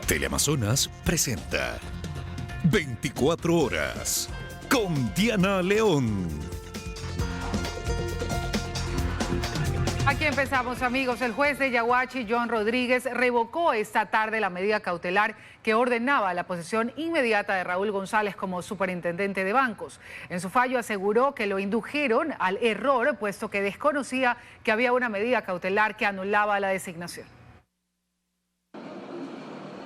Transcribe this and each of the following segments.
Teleamazonas presenta 24 horas con Diana León. Aquí empezamos, amigos. El juez de Yaguachi, John Rodríguez, revocó esta tarde la medida cautelar que ordenaba la posesión inmediata de Raúl González como superintendente de bancos. En su fallo aseguró que lo indujeron al error, puesto que desconocía que había una medida cautelar que anulaba la designación.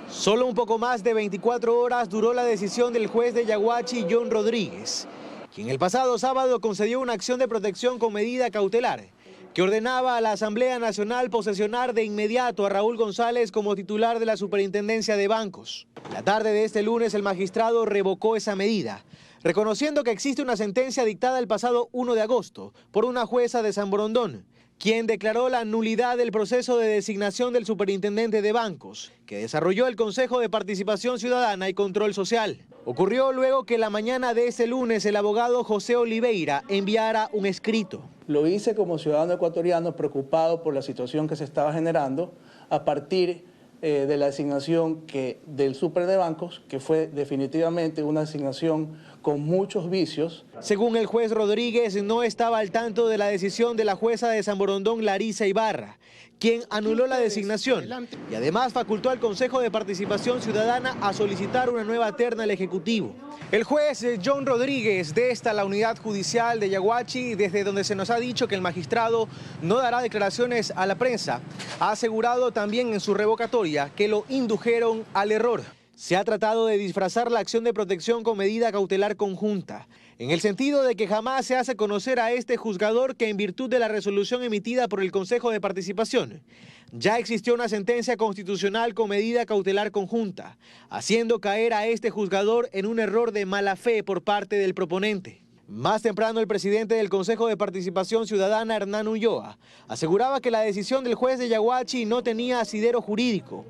Solo un poco más de 24 horas duró la decisión del juez de Yaguachi, John Rodríguez, quien el pasado sábado concedió una acción de protección con medida cautelar que ordenaba a la Asamblea Nacional posesionar de inmediato a Raúl González como titular de la Superintendencia de Bancos. La tarde de este lunes el magistrado revocó esa medida, reconociendo que existe una sentencia dictada el pasado 1 de agosto por una jueza de San Borondón, quien declaró la nulidad del proceso de designación del superintendente de bancos, que desarrolló el Consejo de Participación Ciudadana y Control Social. Ocurrió luego que la mañana de ese lunes el abogado José Oliveira enviara un escrito. Lo hice como ciudadano ecuatoriano preocupado por la situación que se estaba generando a partir de la designación del super de bancos, que fue definitivamente una designación con muchos vicios. Según el juez Rodríguez, no estaba al tanto de la decisión de la jueza de San Borondón, Larisa Ibarra, quien anuló la designación y además facultó al Consejo de Participación Ciudadana a solicitar una nueva terna al Ejecutivo. El juez John Rodríguez de la unidad judicial de Yaguachi, desde donde se nos ha dicho que el magistrado no dará declaraciones a la prensa, ha asegurado también en su revocatoria que lo indujeron al error. Se ha tratado de disfrazar la acción de protección con medida cautelar conjunta, en el sentido de que jamás se hace conocer a este juzgador que en virtud de la resolución emitida por el Consejo de Participación, ya existió una sentencia constitucional con medida cautelar conjunta, haciendo caer a este juzgador en un error de mala fe por parte del proponente. Más temprano, el presidente del Consejo de Participación Ciudadana, Hernán Ulloa, aseguraba que la decisión del juez de Yaguachi no tenía asidero jurídico,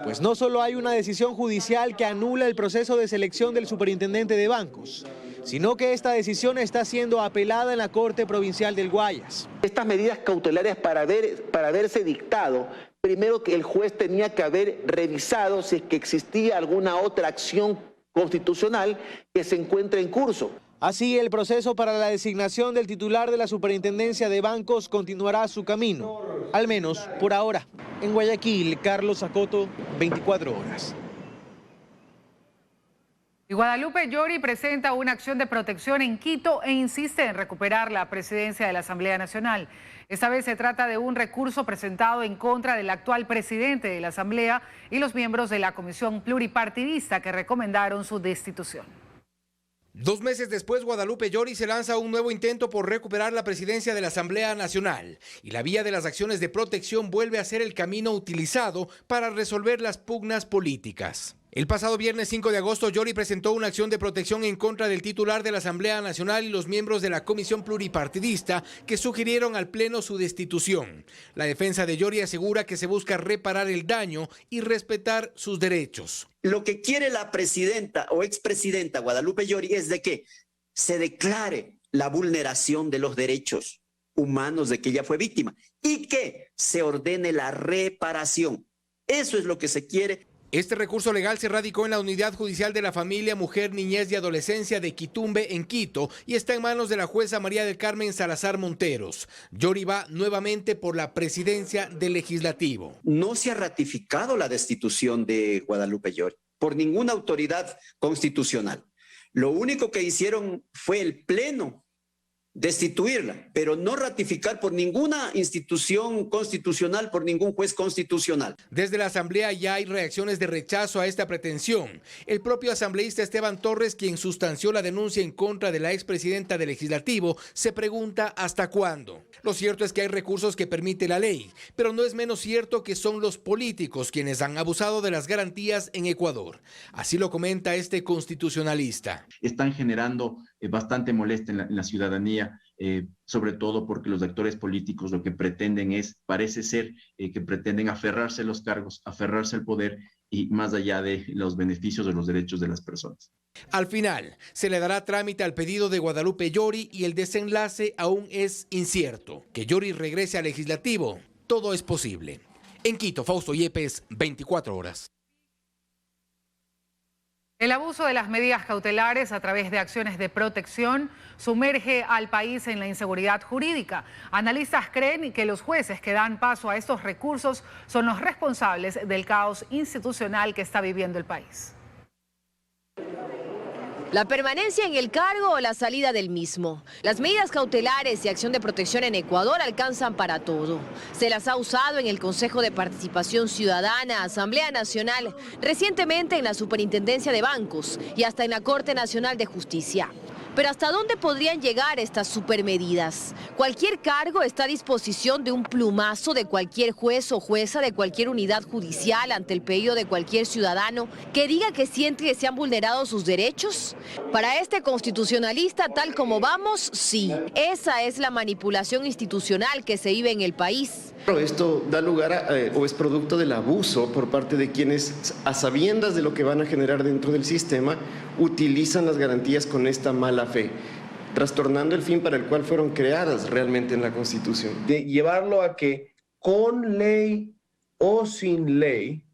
pues no solo hay una decisión judicial que anula el proceso de selección del superintendente de bancos, sino que esta decisión está siendo apelada en la Corte Provincial del Guayas. Estas medidas cautelares para haberse dictado, primero que el juez tenía que haber revisado si es que existía alguna otra acción constitucional que se encuentre en curso. Así, el proceso para la designación del titular de la Superintendencia de Bancos continuará su camino, al menos por ahora. En Guayaquil, Carlos Acoto, 24 horas. Y Guadalupe Llori presenta una acción de protección en Quito e insiste en recuperar la presidencia de la Asamblea Nacional. Esta vez se trata de un recurso presentado en contra del actual presidente de la Asamblea y los miembros de la Comisión Pluripartidista que recomendaron su destitución. 2 meses después, Guadalupe Llori se lanza un nuevo intento por recuperar la presidencia de la Asamblea Nacional y la vía de las acciones de protección vuelve a ser el camino utilizado para resolver las pugnas políticas. El pasado viernes 5 de agosto, Llori presentó una acción de protección en contra del titular de la Asamblea Nacional y los miembros de la Comisión Pluripartidista que sugirieron al Pleno su destitución. La defensa de Llori asegura que se busca reparar el daño y respetar sus derechos. Lo que quiere la presidenta o expresidenta Guadalupe Llori es de que se declare la vulneración de los derechos humanos de que ella fue víctima y que se ordene la reparación. Eso es lo que se quiere. Este recurso legal se radicó en la Unidad Judicial de la Familia, Mujer, Niñez y Adolescencia de Quitumbe, en Quito, y está en manos de la jueza María del Carmen Salazar Monteros. Llori va nuevamente por la presidencia del Legislativo. No se ha ratificado la destitución de Guadalupe Llori por ninguna autoridad constitucional. Lo único que hicieron fue el Pleno destituirla, pero no ratificar por ninguna institución constitucional, por ningún juez constitucional. Desde la Asamblea ya hay reacciones de rechazo a esta pretensión. El propio asambleísta Esteban Torres, quien sustanció la denuncia en contra de la expresidenta del Legislativo, se pregunta hasta cuándo. Lo cierto es que hay recursos que permite la ley, pero no es menos cierto que son los políticos quienes han abusado de las garantías en Ecuador. Así lo comenta este constitucionalista. Están generando bastante molestia en la ciudadanía, sobre todo porque los actores políticos lo que pretenden parece ser que pretenden aferrarse a los cargos, aferrarse al poder y más allá de los beneficios de los derechos de las personas. Al final, se le dará trámite al pedido de Guadalupe Llori y el desenlace aún es incierto. Que Llori regrese al Legislativo, todo es posible. En Quito, Fausto Yepes, 24 horas. El abuso de las medidas cautelares a través de acciones de protección sumerge al país en la inseguridad jurídica. Analistas creen que los jueces que dan paso a estos recursos son los responsables del caos institucional que está viviendo el país. La permanencia en el cargo o la salida del mismo. Las medidas cautelares y acción de protección en Ecuador alcanzan para todo. Se las ha usado en el Consejo de Participación Ciudadana, Asamblea Nacional, recientemente en la Superintendencia de Bancos y hasta en la Corte Nacional de Justicia. Pero ¿hasta dónde podrían llegar estas supermedidas? Cualquier cargo está a disposición de un plumazo de cualquier juez o jueza de cualquier unidad judicial ante el pedido de cualquier ciudadano que diga que siente que se han vulnerado sus derechos. Para este constitucionalista, tal como vamos, sí. Esa es la manipulación institucional que se vive en el país. Esto da lugar o es producto del abuso por parte de quienes, a sabiendas de lo que van a generar dentro del sistema, utilizan las garantías con esta mala fe, trastornando el fin para el cual fueron creadas realmente en la Constitución. De llevarlo a que con ley o sin ley,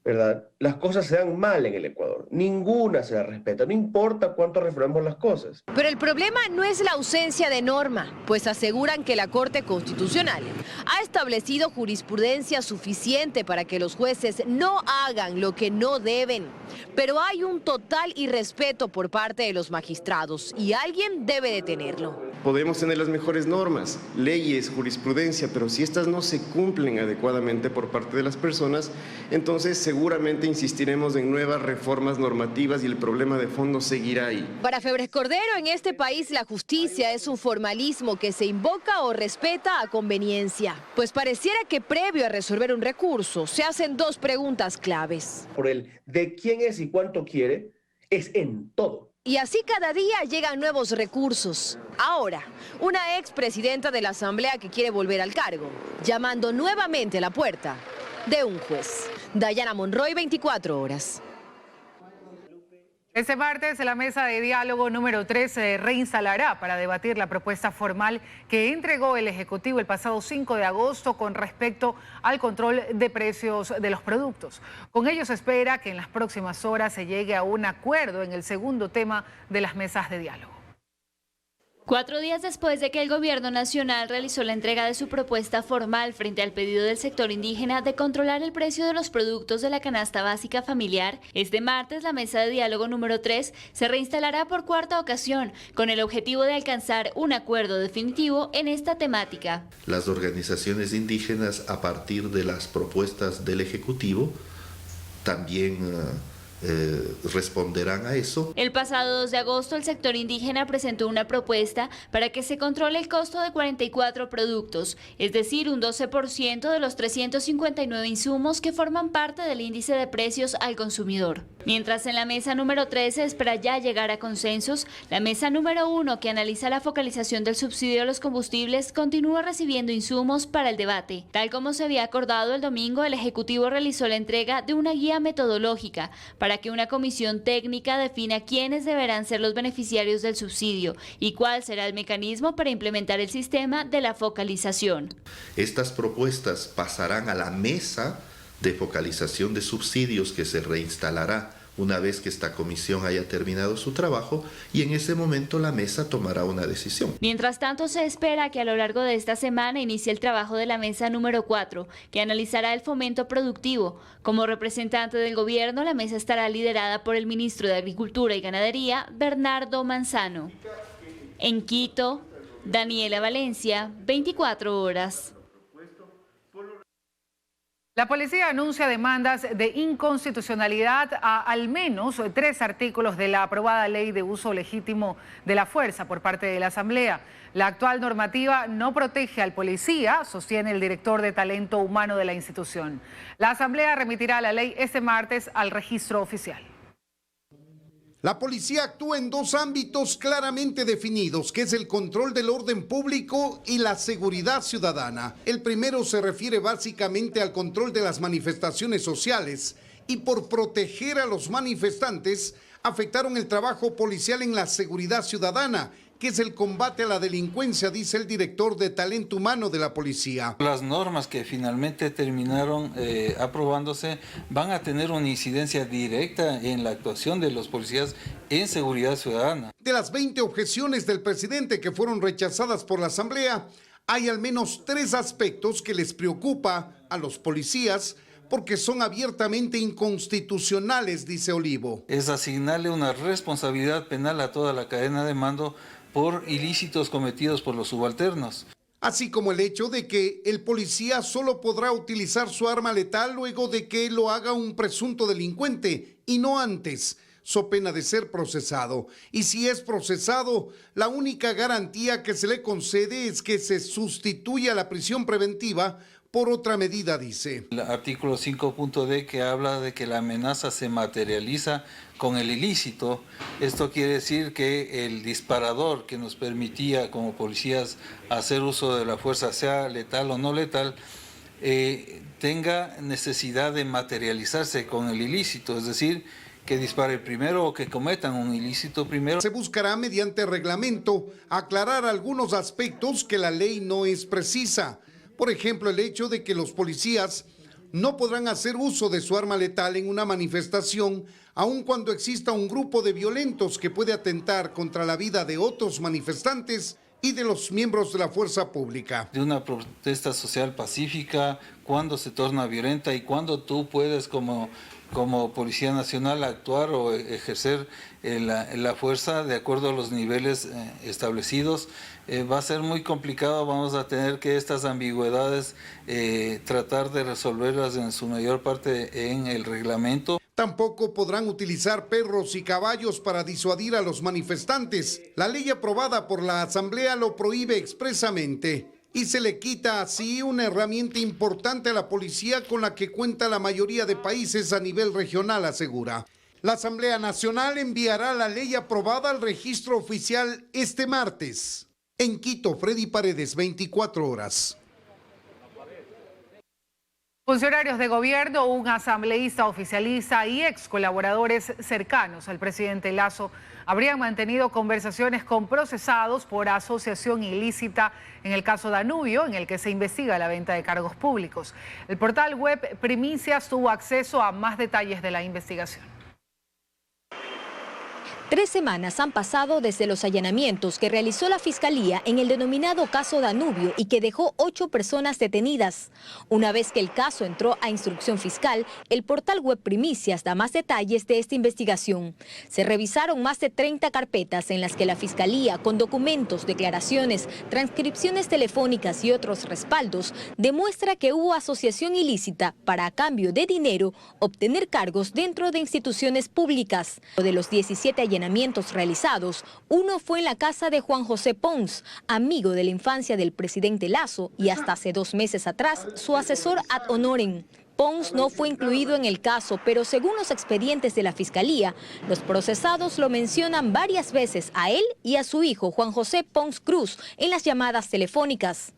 ¿verdad?, las cosas se dan mal en el Ecuador. Ninguna se la respeta, no importa cuánto reformemos las cosas. Pero el problema no es la ausencia de norma, pues aseguran que la Corte Constitucional ha establecido jurisprudencia suficiente para que los jueces no hagan lo que no deben. Pero hay un total irrespeto por parte de los magistrados y alguien debe detenerlo. Podemos tener las mejores normas, leyes, jurisprudencia, pero si estas no se cumplen adecuadamente por parte de las personas, entonces seguramente insistiremos en nuevas reformas normativas y el problema de fondo seguirá ahí. Para Febres Cordero, en este país la justicia es un formalismo que se invoca o respeta a conveniencia. Pues pareciera que previo a resolver un recurso se hacen dos preguntas claves. Por el de quién es y cuánto quiere, es en todo. Y así cada día llegan nuevos recursos. Ahora, una expresidenta de la Asamblea que quiere volver al cargo, llamando nuevamente a la puerta de un juez. Dayana Monroy, 24 horas. Este martes, la mesa de diálogo número 3 se reinstalará para debatir la propuesta formal que entregó el Ejecutivo el pasado 5 de agosto con respecto al control de precios de los productos. Con ello se espera que en las próximas horas se llegue a un acuerdo en el segundo tema de las mesas de diálogo. 4 días después de que el Gobierno Nacional realizó la entrega de su propuesta formal frente al pedido del sector indígena de controlar el precio de los productos de la canasta básica familiar, este martes la mesa de diálogo número 3 se reinstalará por cuarta ocasión con el objetivo de alcanzar un acuerdo definitivo en esta temática. Las organizaciones indígenas, a partir de las propuestas del Ejecutivo, también responderán a eso. El pasado 2 de agosto el sector indígena presentó una propuesta para que se controle el costo de 44 productos, es decir, un 12% de los 359 insumos que forman parte del índice de precios al consumidor. Mientras en la mesa número 3 se espera ya llegar a consensos, la mesa número 1, que analiza la focalización del subsidio a los combustibles, continúa recibiendo insumos para el debate. Tal como se había acordado el domingo, el Ejecutivo realizó la entrega de una guía metodológica para que una comisión técnica defina quiénes deberán ser los beneficiarios del subsidio y cuál será el mecanismo para implementar el sistema de la focalización. Estas propuestas pasarán a la mesa de focalización de subsidios que se reinstalará una vez que esta comisión haya terminado su trabajo y en ese momento la mesa tomará una decisión. Mientras tanto, se espera que a lo largo de esta semana inicie el trabajo de la mesa número 4, que analizará el fomento productivo. Como representante del gobierno, la mesa estará liderada por el ministro de Agricultura y Ganadería, Bernardo Manzano. En Quito, Daniela Valencia, 24 horas. La policía anuncia demandas de inconstitucionalidad a al menos 3 artículos de la aprobada ley de uso legítimo de la fuerza por parte de la Asamblea. La actual normativa no protege al policía, sostiene el director de talento humano de la institución. La Asamblea remitirá la ley este martes al registro oficial. La policía actúa en 2 ámbitos claramente definidos, que es el control del orden público y la seguridad ciudadana. El primero se refiere básicamente al control de las manifestaciones sociales y por proteger a los manifestantes afectaron el trabajo policial en la seguridad ciudadana que es el combate a la delincuencia, dice el director de talento humano de la policía. Las normas que finalmente terminaron aprobándose van a tener una incidencia directa en la actuación de los policías en seguridad ciudadana. De las 20 objeciones del presidente que fueron rechazadas por la Asamblea, hay al menos 3 aspectos que les preocupa a los policías porque son abiertamente inconstitucionales, dice Olivo. Es asignarle una responsabilidad penal a toda la cadena de mando por ilícitos cometidos por los subalternos. Así como el hecho de que el policía solo podrá utilizar su arma letal luego de que lo haga un presunto delincuente y no antes, so pena de ser procesado. Y si es procesado, la única garantía que se le concede es que se sustituya la prisión preventiva por otra medida, dice. El artículo 5.d que habla de que la amenaza se materializa con el ilícito. Esto quiere decir que el disparador que nos permitía como policías hacer uso de la fuerza, sea letal o no letal, tenga necesidad de materializarse con el ilícito, es decir, que dispare primero o que cometan un ilícito primero. Se buscará mediante reglamento aclarar algunos aspectos que la ley no es precisa. Por ejemplo, el hecho de que los policías no podrán hacer uso de su arma letal en una manifestación, aun cuando exista un grupo de violentos que puede atentar contra la vida de otros manifestantes y de los miembros de la fuerza pública. De una protesta social pacífica, cuando se torna violenta y cuando tú puedes como Policía Nacional actuar o ejercer la fuerza de acuerdo a los niveles establecidos. Va a ser muy complicado, vamos a tener que estas ambigüedades tratar de resolverlas en su mayor parte en el reglamento. Tampoco podrán utilizar perros y caballos para disuadir a los manifestantes. La ley aprobada por la Asamblea lo prohíbe expresamente. Y se le quita así una herramienta importante a la policía con la que cuenta la mayoría de países a nivel regional, asegura. La Asamblea Nacional enviará la ley aprobada al registro oficial este martes. En Quito, Freddy Paredes, 24 horas. Funcionarios de gobierno, un asambleísta oficialista y ex colaboradores cercanos al presidente Lasso habrían mantenido conversaciones con procesados por asociación ilícita en el caso Danubio, en el que se investiga la venta de cargos públicos. El portal web Primicias tuvo acceso a más detalles de la investigación. 3 semanas han pasado desde los allanamientos que realizó la Fiscalía en el denominado caso Danubio y que dejó 8 personas detenidas. Una vez que el caso entró a instrucción fiscal, el portal web Primicias da más detalles de esta investigación. Se revisaron más de 30 carpetas en las que la Fiscalía, con documentos, declaraciones, transcripciones telefónicas y otros respaldos, demuestra que hubo asociación ilícita para, a cambio de dinero, obtener cargos dentro de instituciones públicas. De los 17 allanamientos realizados, uno fue en la casa de Juan José Pons, amigo de la infancia del presidente Lasso y hasta hace 2 meses atrás su asesor ad honorem. Pons no fue incluido en el caso, pero según los expedientes de la Fiscalía, los procesados lo mencionan varias veces a él y a su hijo Juan José Pons Cruz en las llamadas telefónicas.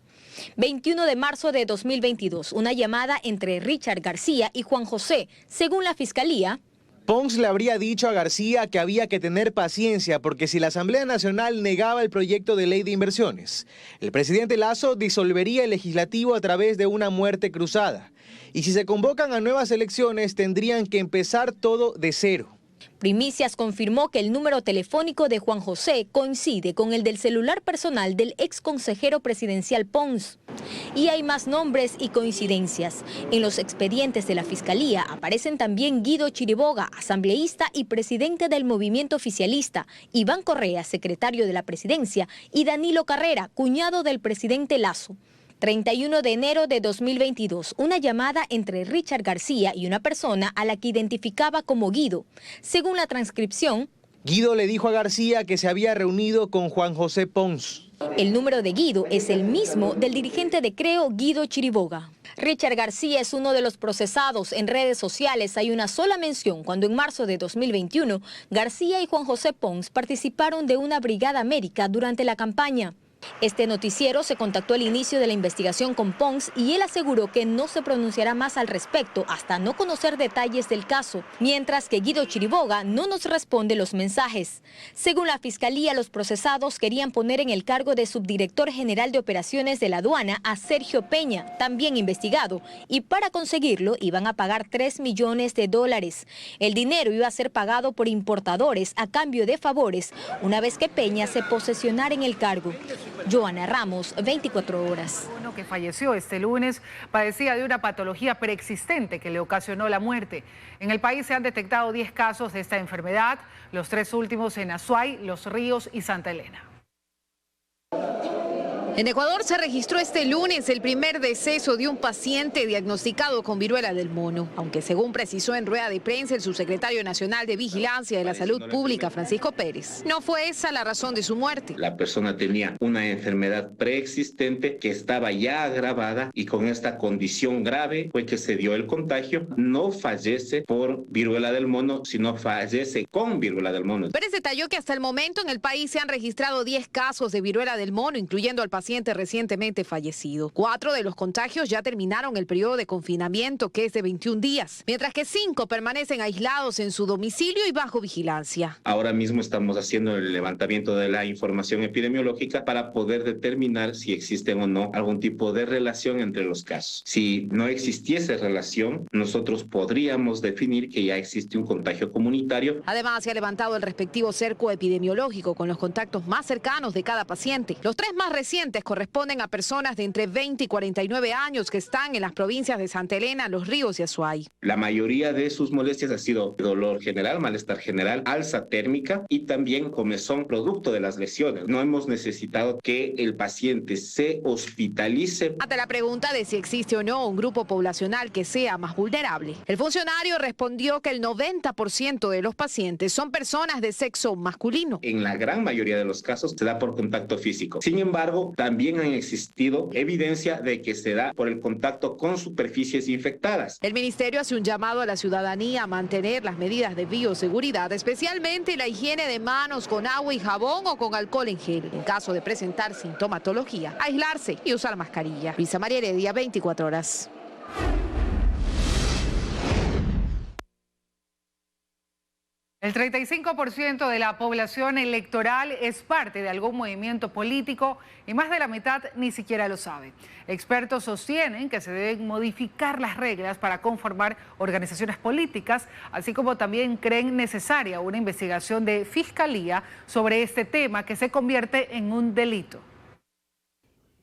21 de marzo de 2022, una llamada entre Richard García y Juan José, según la Fiscalía. Pons le habría dicho a García que había que tener paciencia porque si la Asamblea Nacional negaba el proyecto de ley de inversiones, el presidente Lasso disolvería el legislativo a través de una muerte cruzada. Y si se convocan a nuevas elecciones, tendrían que empezar todo de cero. Primicias confirmó que el número telefónico de Juan José coincide con el del celular personal del ex consejero presidencial Pons. Y hay más nombres y coincidencias. En los expedientes de la Fiscalía aparecen también Guido Chiriboga, asambleísta y presidente del movimiento oficialista, Iván Correa, secretario de la presidencia, y Danilo Carrera, cuñado del presidente Lasso. 31 de enero de 2022, una llamada entre Richard García y una persona a la que identificaba como Guido. Según la transcripción, Guido le dijo a García que se había reunido con Juan José Pons. El número de Guido es el mismo del dirigente de Creo, Guido Chiriboga. Richard García es uno de los procesados. En redes sociales hay una sola mención cuando en marzo de 2021 García y Juan José Pons participaron de una Brigada América durante la campaña. Este noticiero se contactó al inicio de la investigación con Pons y él aseguró que no se pronunciará más al respecto hasta no conocer detalles del caso, mientras que Guido Chiriboga no nos responde los mensajes. Según la Fiscalía, los procesados querían poner en el cargo de subdirector general de operaciones de la aduana a Sergio Peña, también investigado, y para conseguirlo iban a pagar $3 millones. El dinero iba a ser pagado por importadores a cambio de favores una vez que Peña se posesionara en el cargo. Joana Ramos, 24 horas. Uno que falleció este lunes padecía de una patología preexistente que le ocasionó la muerte. En el país se han detectado 10 casos de esta enfermedad, los 3 últimos en Azuay, Los Ríos y Santa Elena. En Ecuador se registró este lunes el primer deceso de un paciente diagnosticado con viruela del mono, aunque según precisó en rueda de prensa el subsecretario nacional de Vigilancia de la Salud Pública, Francisco Pérez, no fue esa la razón de su muerte. La persona tenía una enfermedad preexistente que estaba ya agravada y con esta condición grave fue que se dio el contagio. No fallece por viruela del mono, sino fallece con viruela del mono. Pérez detalló que hasta el momento en el país se han registrado 10 casos de viruela del mono, incluyendo al paciente recientemente fallecido. 4 de los contagios ya terminaron el periodo de confinamiento, que es de 21 días, mientras que 5 permanecen aislados en su domicilio y bajo vigilancia. Ahora mismo estamos haciendo el levantamiento de la información epidemiológica para poder determinar si existe o no algún tipo de relación entre los casos. Si no existiese relación, nosotros podríamos definir que ya existe un contagio comunitario. Además, se ha levantado el respectivo cerco epidemiológico con los contactos más cercanos de cada paciente. Los 3 más recientes corresponden a personas de entre 20 y 49 años que están en las provincias de Santa Elena, Los Ríos y Azuay. La mayoría de sus molestias ha sido dolor general, malestar general, alza térmica y también comezón producto de las lesiones. No hemos necesitado que el paciente se hospitalice. Ante la pregunta de si existe o no un grupo poblacional que sea más vulnerable, el funcionario respondió que el 90% de los pacientes son personas de sexo masculino. En la gran mayoría de los casos se da por contacto físico. Sin embargo, también han existido evidencia de que se da por el contacto con superficies infectadas. El ministerio hace un llamado a la ciudadanía a mantener las medidas de bioseguridad, especialmente la higiene de manos con agua y jabón o con alcohol en gel. En caso de presentar sintomatología, aislarse y usar mascarilla. Luisa María Heredia, 24 horas. El 35% de la población electoral es parte de algún movimiento político y más de la mitad ni siquiera lo sabe. Expertos sostienen que se deben modificar las reglas para conformar organizaciones políticas, así como también creen necesaria una investigación de fiscalía sobre este tema que se convierte en un delito.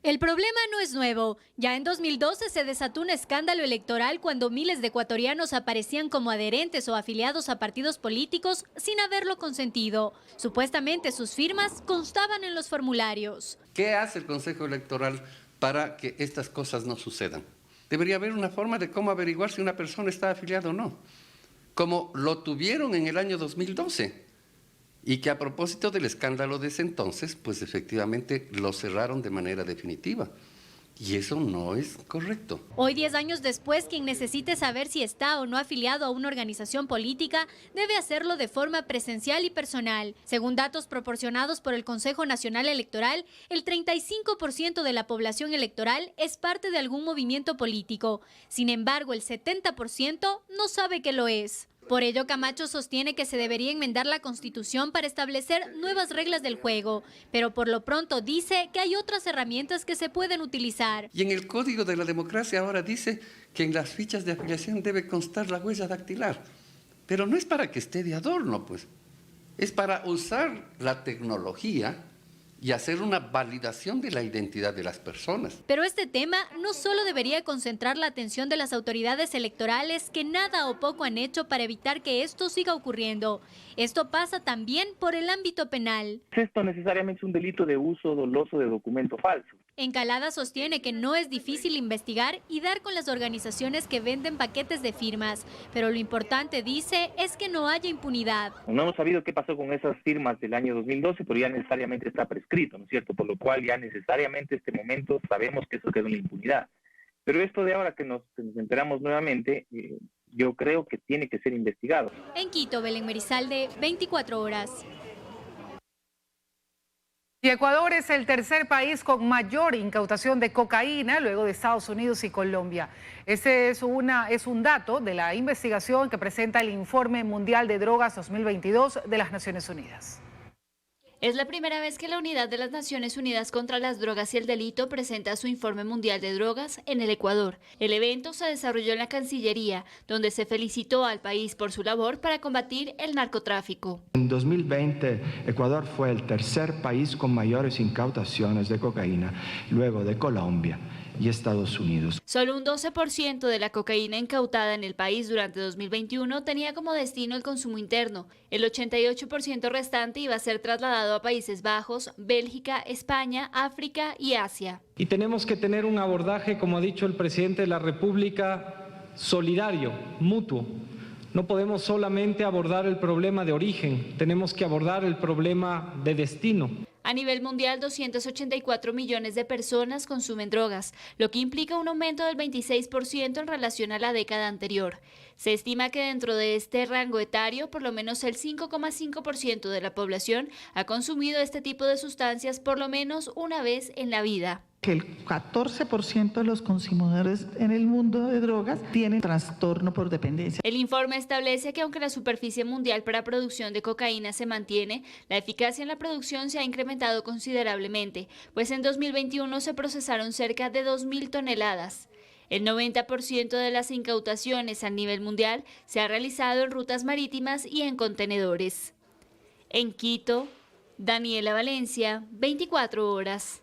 El problema no es nuevo. Ya en 2012 se desató un escándalo electoral cuando miles de ecuatorianos aparecían como adherentes o afiliados a partidos políticos sin haberlo consentido. Supuestamente sus firmas constaban en los formularios. ¿Qué hace el Consejo Electoral para que estas cosas no sucedan? Debería haber una forma de cómo averiguar si una persona está afiliada o no, como lo tuvieron en el año 2012. Y que a propósito del escándalo de ese entonces, pues efectivamente lo cerraron de manera definitiva. Y eso no es correcto. Hoy, 10 años después, quien necesite saber si está o no afiliado a una organización política debe hacerlo de forma presencial y personal. Según datos proporcionados por el Consejo Nacional Electoral, el 35% de la población electoral es parte de algún movimiento político. Sin embargo, el 70% no sabe que lo es. Por ello, Camacho sostiene que se debería enmendar la Constitución para establecer nuevas reglas del juego, pero por lo pronto dice que hay otras herramientas que se pueden utilizar. Y en el Código de la Democracia ahora dice que en las fichas de afiliación debe constar la huella dactilar, pero no es para que esté de adorno, pues, es para usar la tecnología y hacer una validación de la identidad de las personas. Pero este tema no solo debería concentrar la atención de las autoridades electorales, que nada o poco han hecho para evitar que esto siga ocurriendo. Esto pasa también por el ámbito penal. Esto necesariamente es un delito de uso doloso de documento falso. Encalada sostiene que no es difícil investigar y dar con las organizaciones que venden paquetes de firmas, pero lo importante, dice, es que no haya impunidad. No hemos sabido qué pasó con esas firmas del año 2012, pero ya necesariamente está prescrito, ¿no es cierto? Por lo cual ya necesariamente en este momento sabemos que eso queda una impunidad. Pero esto de ahora que nos enteramos nuevamente, yo creo que tiene que ser investigado. En Quito, Belén Merizalde, 24 horas. Y Ecuador es el tercer país con mayor incautación de cocaína luego de Estados Unidos y Colombia. Ese es un dato de la investigación que presenta el Informe Mundial de Drogas 2022 de las Naciones Unidas. Es la primera vez que la Unidad de las Naciones Unidas contra las Drogas y el Delito presenta su Informe Mundial de Drogas en el Ecuador. El evento se desarrolló en la Cancillería, donde se felicitó al país por su labor para combatir el narcotráfico. En 2020, Ecuador fue el tercer país con mayores incautaciones de cocaína, luego de Colombia y Estados Unidos. Solo un 12% de la cocaína incautada en el país durante 2021 tenía como destino el consumo interno. El 88% restante iba a ser trasladado a Países Bajos, Bélgica, España, África y Asia. Y tenemos que tener un abordaje, como ha dicho el presidente de la República, solidario, mutuo. No podemos solamente abordar el problema de origen, tenemos que abordar el problema de destino. A nivel mundial, 284 millones de personas consumen drogas, lo que implica un aumento del 26% en relación a la década anterior. Se estima que dentro de este rango etario, por lo menos el 5,5% de la población ha consumido este tipo de sustancias por lo menos una vez en la vida. Que el 14% de los consumidores en el mundo de drogas tienen trastorno por dependencia. El informe establece que aunque la superficie mundial para producción de cocaína se mantiene, la eficacia en la producción se ha incrementado considerablemente, pues en 2021 se procesaron cerca de 2.000 toneladas. El 90% de las incautaciones a nivel mundial se ha realizado en rutas marítimas y en contenedores. En Quito, Daniela Valencia, 24 horas.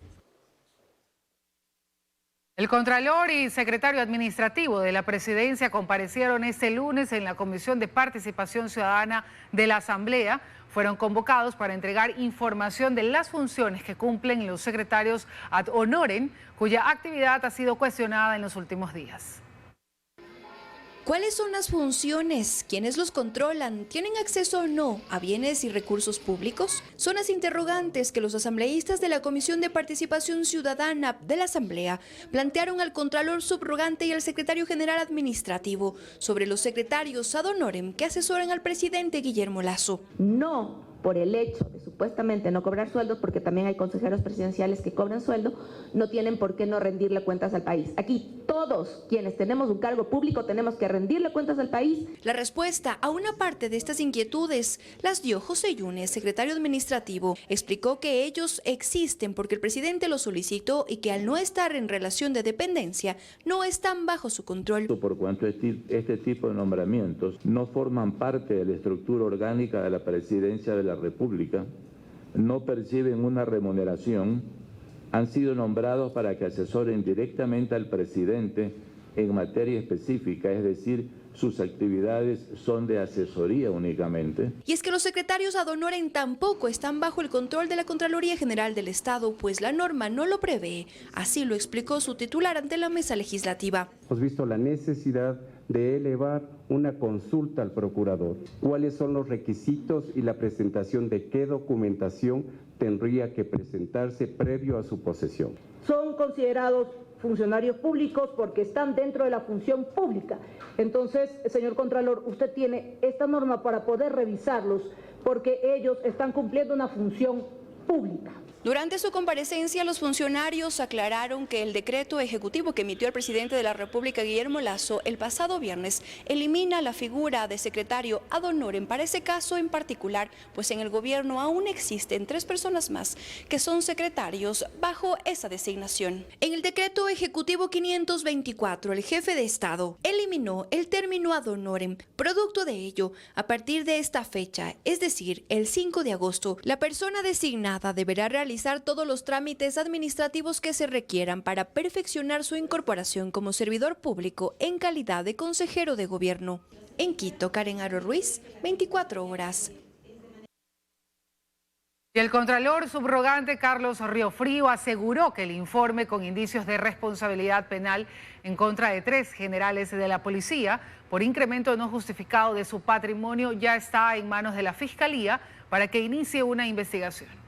El Contralor y Secretario Administrativo de la Presidencia comparecieron este lunes en la Comisión de Participación Ciudadana de la Asamblea. Fueron convocados para entregar información de las funciones que cumplen los secretarios ad honorem, cuya actividad ha sido cuestionada en los últimos días. ¿Cuáles son las funciones? ¿Quiénes los controlan? ¿Tienen acceso o no a bienes y recursos públicos? Son las interrogantes que los asambleístas de la Comisión de Participación Ciudadana de la Asamblea plantearon al Contralor Subrogante y al Secretario General Administrativo sobre los secretarios ad honorem que asesoran al presidente Guillermo Lasso. No por el hecho de supuestamente no cobrar sueldos, porque también hay consejeros presidenciales que cobran sueldo, no tienen por qué no rendirle cuentas al país. Aquí todos quienes tenemos un cargo público tenemos que rendirle cuentas al país. La respuesta a una parte de estas inquietudes las dio José Yunes, secretario administrativo. Explicó que ellos existen porque el presidente los solicitó y que al no estar en relación de dependencia no están bajo su control. Por cuanto este tipo de nombramientos no forman parte de la estructura orgánica de la presidencia de la República, no perciben una remuneración, han sido nombrados para que asesoren directamente al presidente en materia específica, es decir, sus actividades son de asesoría únicamente. Y es que los secretarios ad honorem tampoco están bajo el control de la Contraloría General del Estado, pues la norma no lo prevé. Así lo explicó su titular ante la mesa legislativa. Hemos visto la necesidad de elevar una consulta al procurador. ¿Cuáles son los requisitos y la presentación de qué documentación tendría que presentarse previo a su posesión? Son considerados funcionarios públicos porque están dentro de la función pública. Entonces, señor Contralor, usted tiene esta norma para poder revisarlos porque ellos están cumpliendo una función pública. Durante su comparecencia, los funcionarios aclararon que el decreto ejecutivo que emitió el presidente de la República, Guillermo Lasso, el pasado viernes, elimina la figura de secretario ad honorem para ese caso en particular, pues en el gobierno aún existen 3 personas más que son secretarios bajo esa designación. En el decreto ejecutivo 524, el jefe de Estado eliminó el término ad honorem. Producto de ello, a partir de esta fecha, es decir, el 5 de agosto, la persona designada deberá realizar todos los trámites administrativos que se requieran para perfeccionar su incorporación como servidor público en calidad de consejero de gobierno. En Quito, Karen Aro Ruiz, 24 horas. Y el Contralor Subrogante Carlos Riofrío aseguró que el informe con indicios de responsabilidad penal en contra de 3 generales de la policía por incremento no justificado de su patrimonio ya está en manos de la Fiscalía para que inicie una investigación.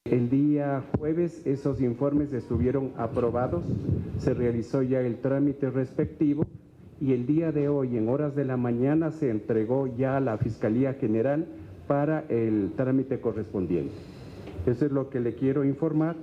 El día jueves esos informes estuvieron aprobados, se realizó ya el trámite respectivo y el día de hoy, en horas de la mañana, se entregó ya a la Fiscalía General para el trámite correspondiente. Eso es lo que le quiero informar.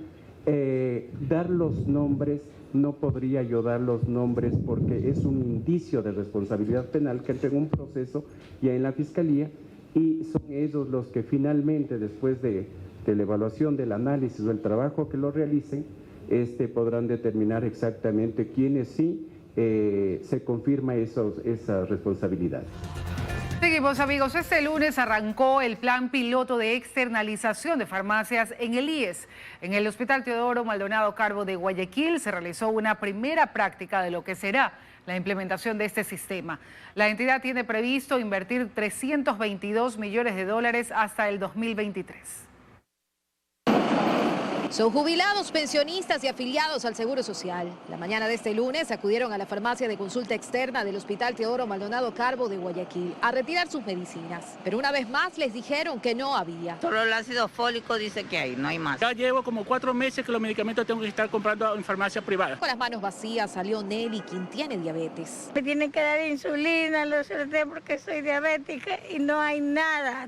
Dar los nombres, no podría yo dar los nombres porque es un indicio de responsabilidad penal que entra en un proceso ya en la Fiscalía y son ellos los que finalmente, después de la evaluación del análisis o el trabajo que lo realicen, podrán determinar exactamente quiénes sí se confirma esa responsabilidad. Seguimos, amigos. Este lunes arrancó el plan piloto de externalización de farmacias en el IES. En el Hospital Teodoro Maldonado Carbo de Guayaquil se realizó una primera práctica de lo que será la implementación de este sistema. La entidad tiene previsto invertir 322 millones de dólares hasta el 2023. Son jubilados, pensionistas y afiliados al Seguro Social. La mañana de este lunes acudieron a la farmacia de consulta externa del Hospital Teodoro Maldonado Carbo de Guayaquil a retirar sus medicinas. Pero una vez más les dijeron que no había. Solo el ácido fólico dice que hay, no hay más. Ya llevo como 4 meses que los medicamentos tengo que estar comprando en farmacias privadas. Con las manos vacías salió Nelly, quien tiene diabetes. Me tienen que dar insulina, lo sé porque soy diabética y no hay nada.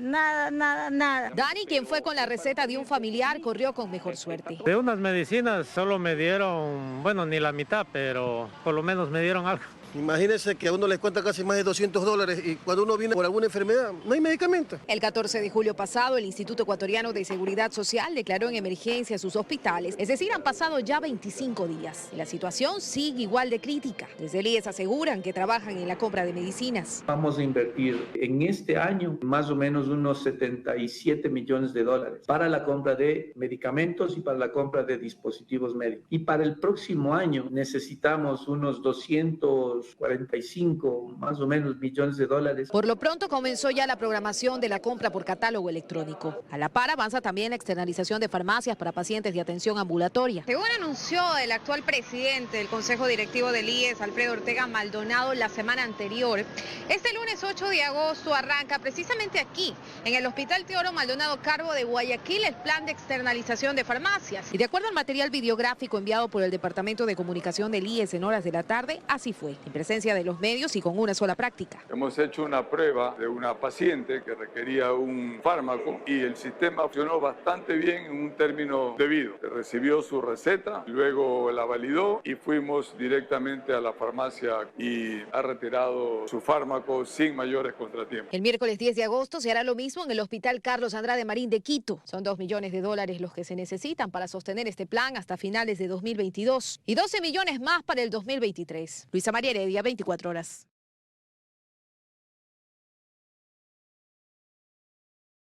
Dani, quien fue con la receta de un familiar, corrió con mejor suerte. De unas medicinas solo me dieron, bueno, ni la mitad, pero por lo menos me dieron algo. Imagínense que a uno les cuesta casi más de $200 y cuando uno viene por alguna enfermedad no hay medicamento. El 14 de julio pasado, el Instituto Ecuatoriano de Seguridad Social declaró en emergencia sus hospitales, es decir, han pasado ya 25 días. Y la situación sigue igual de crítica. Desde el IES aseguran que trabajan en la compra de medicinas. Vamos a invertir en este año más o menos unos 77 millones de dólares para la compra de medicamentos y para la compra de dispositivos médicos. Y para el próximo año necesitamos unos 245 más o menos millones de dólares. Por lo pronto comenzó ya la programación de la compra por catálogo electrónico. A la par avanza también la externalización de farmacias para pacientes de atención ambulatoria. Según anunció el actual presidente del Consejo Directivo del IES, Alfredo Ortega Maldonado, la semana anterior, este lunes 8 de agosto arranca precisamente aquí, en el Hospital Teodoro Maldonado Carbo de Guayaquil, el plan de externalización de farmacias. Y de acuerdo al material videográfico enviado por el Departamento de Comunicación del IES en horas de la tarde, así fue. En presencia de los medios y con una sola práctica. Hemos hecho una prueba de una paciente que requería un fármaco y el sistema funcionó bastante bien en un término debido. Recibió su receta, luego la validó y fuimos directamente a la farmacia y ha retirado su fármaco sin mayores contratiempos. El miércoles 10 de agosto se hará lo mismo en el Hospital Carlos Andrade Marín de Quito. Son 2 millones de dólares los que se necesitan para sostener este plan hasta finales de 2022 y 12 millones más para el 2023. Luisa María Heredia, 24 horas.